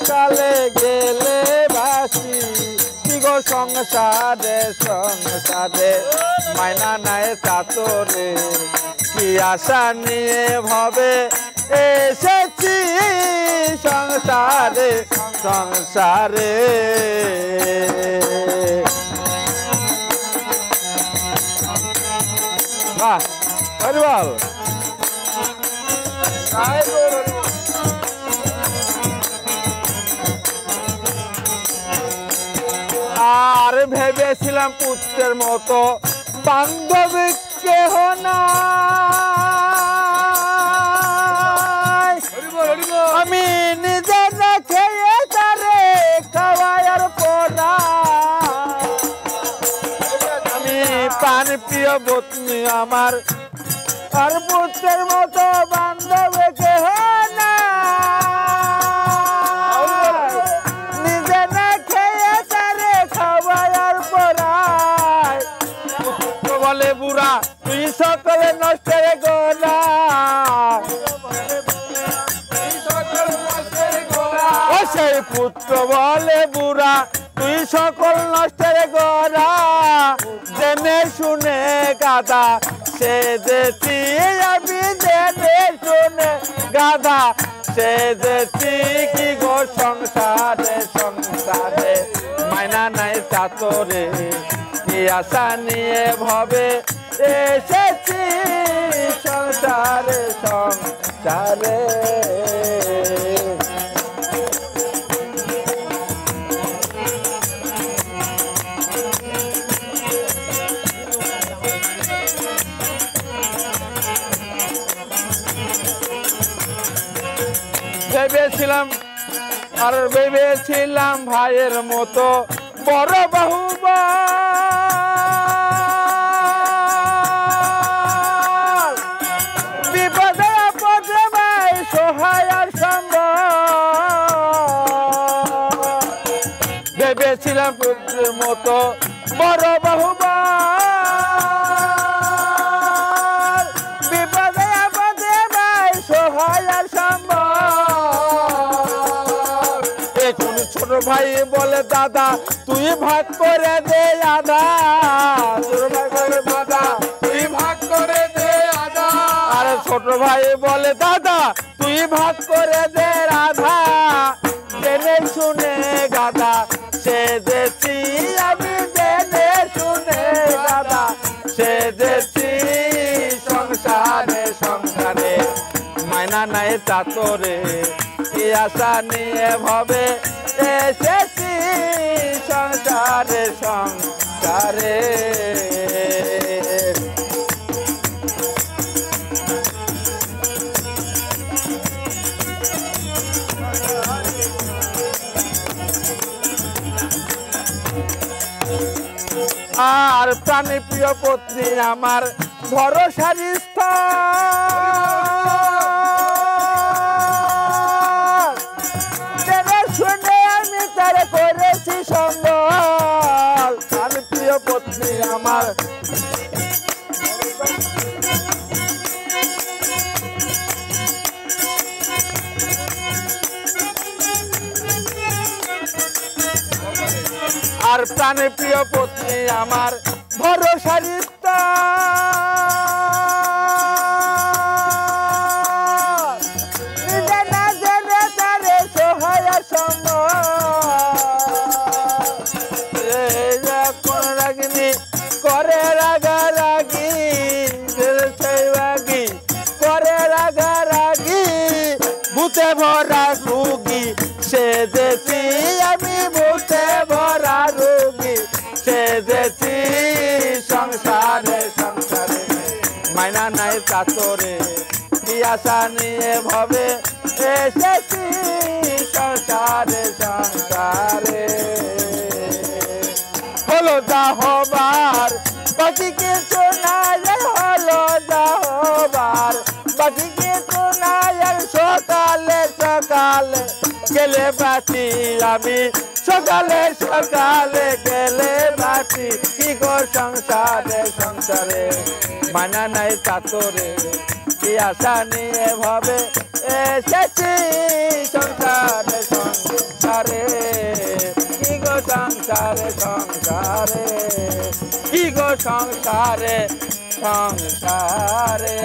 সকালে গেলে বাসি কি গো সংসারে সংসারে মাইনা নাই চাতরে কি আশা নিয়ে ভাবে এসেছি সংসারে সংসারে বাহ হরি বল আর ভেবেছিলাম পুত্রের মতো বান্ধবী কেহ না আমি নিজে না খেয়ে তারে খাওয়ার পোনা আমি পান প্রিয় পত্নী আমার আর পুত্রের মতো বান্ধবী কেহ না নিজে না খেয়ে তারে খাওয়ার পোড়ায় বলে বুড়া তুই সকলে নষ্টের গোলা ও সেই পুত্র বলে বুড়া তুই সকল নষ্টের গোলা জেনে শুনে গাদা সে যেছি আমি জেনে শুনে গাদা সে যেছি কি গো সংসারে সংসারে মাইনা নাই চাতরে কি আশা নিয়ে ভবে এসেছি সংসারে সংসারে ভেবেছিলাম আর ভেবেছিলাম ভাইয়ের মতো বড় বাহুবা বিপদে আপদে ভাই সহায় আর সম্ভব ভেবেছিলাম পুত্রের মতো বড় বাহুবা বিপদে আপদে ভাই সহায় আর সম্ভব ছোট ভাই বলে দাদা তুই ভাগ করে দে আধা ছোট ভাই বলে দাদা তুই ভাগ করে দে আধা আর ছোট ভাই বলে দাদা তুই ভাগ করে দে রাধা জেনে শুনে গাদা সে যেছি আমি জেনে শুনে গাদা সে যেছি সংসারে সংসারে মাইনা নাই চাতরে কি আশা নিয়ে ভাবে এসেছি সংসারে সংসারে আর প্রাণী প্রিয় পত্নী আমার ভরসার স্থল শুনে আমি তারে করেছি সম্বল প্রাণী প্রিয় পত্নী আমার আর প্রাণী প্রিয় পত্নী আমার ভরসার নিজে না জেনে তারে সহায় কোন রাগিনী করে রাগারাগি করে রাগারাগি ভূতে ভরা রুগী সে যেছি আমি ভূতে ভরা রোগী সে যেছি সংসারে সংসারে মাইনা নাই চাতরে কি আশা নিয়ে ভবে এসেছি সংসারে সংসারে হলো যা হবার বাকি কিছু নাই হলো যা হবার বাকি কিছু নাই সকালে সকালে গেলে বাটি আমি সকালে সকালে গেলে বাটি কি গো সংসারে সংসারে মানা নাই চাতরে কি আশা নিয়ে ভাবে এসেছি সংসারে সংসারে সংসারে সংসারে কি গো সংসারে সংসারে